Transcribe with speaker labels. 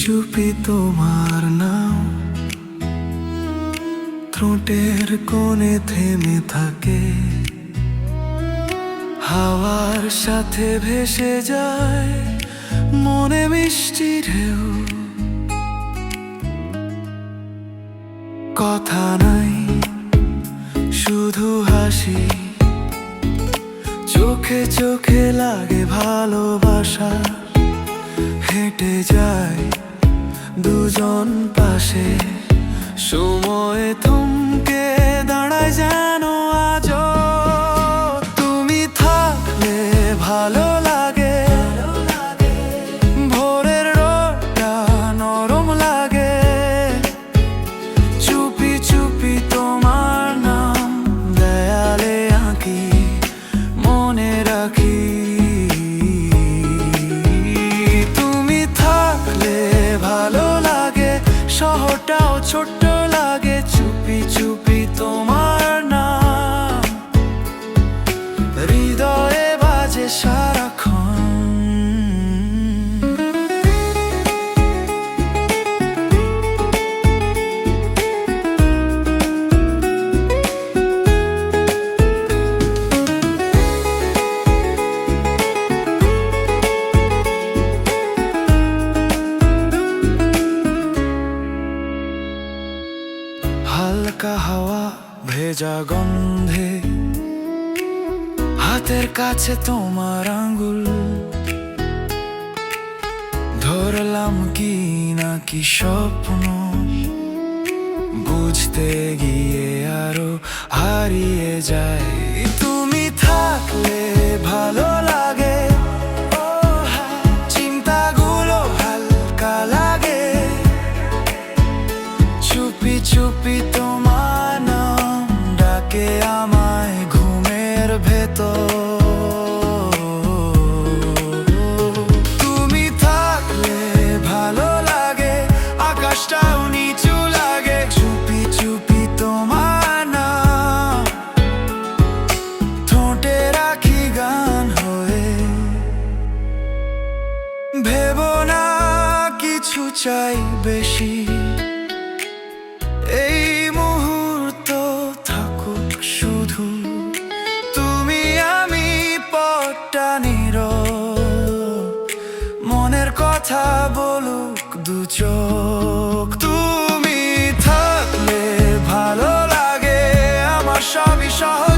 Speaker 1: চুপি তোমার নাম ঠোঁটের কোণে থেমে থাকে, হাওয়ার সাথে ভেসে যায় মনে মিষ্টি ঢেউ। কথা নাই শুধু হাসি, চোখে চোখে লাগে ভালোবাসা। হেঁটে যায় দুজন পাশে, সময় থমকে দাঁড়ায় যেন আজও। তুমি থাকলে ভালো লাগে, ভোরের রোদটা নরম লাগে। চুপি চুপি তোমার নাম দেয়ালে আঁকি, মনে রাখি। তুমি থাকলে ভালো লাগে, শহরটাও ছোট্ট লাগে। চুপি চুপি তোমার নাম হৃদয়ে বাজে সারাক্ষণ। হালকা হাওয়া ভেজা গন্ধে, হাতের কাছে তোমার আঙ্গুল। ধরলাম কি না কি স্বপ্ন, বুঝতে গিয়ে আরো হারিয়ে যায়। তুমি থাকলে ভালো লাগে, চিন্তাগুলো হালকা লাগে। চুপি চুপি তোমার নাম ডাকে আমায় ঘুমের ভেতর। তুমি থাকলে ভালো লাগে, আকাশটাও নিচু লাগে। চুপি চুপি তোমার নাম ঠোঁটে রাখি গান হয়ে। ভেবো না কিছু চাই বেশি, এই মুহূর্ত থাকুক শুধু। তুমি আমি পথটা নীরব, মনের কথা বলুক দু চোখ। তুমি থাকলে ভালো লাগে, আমার সবই সহজ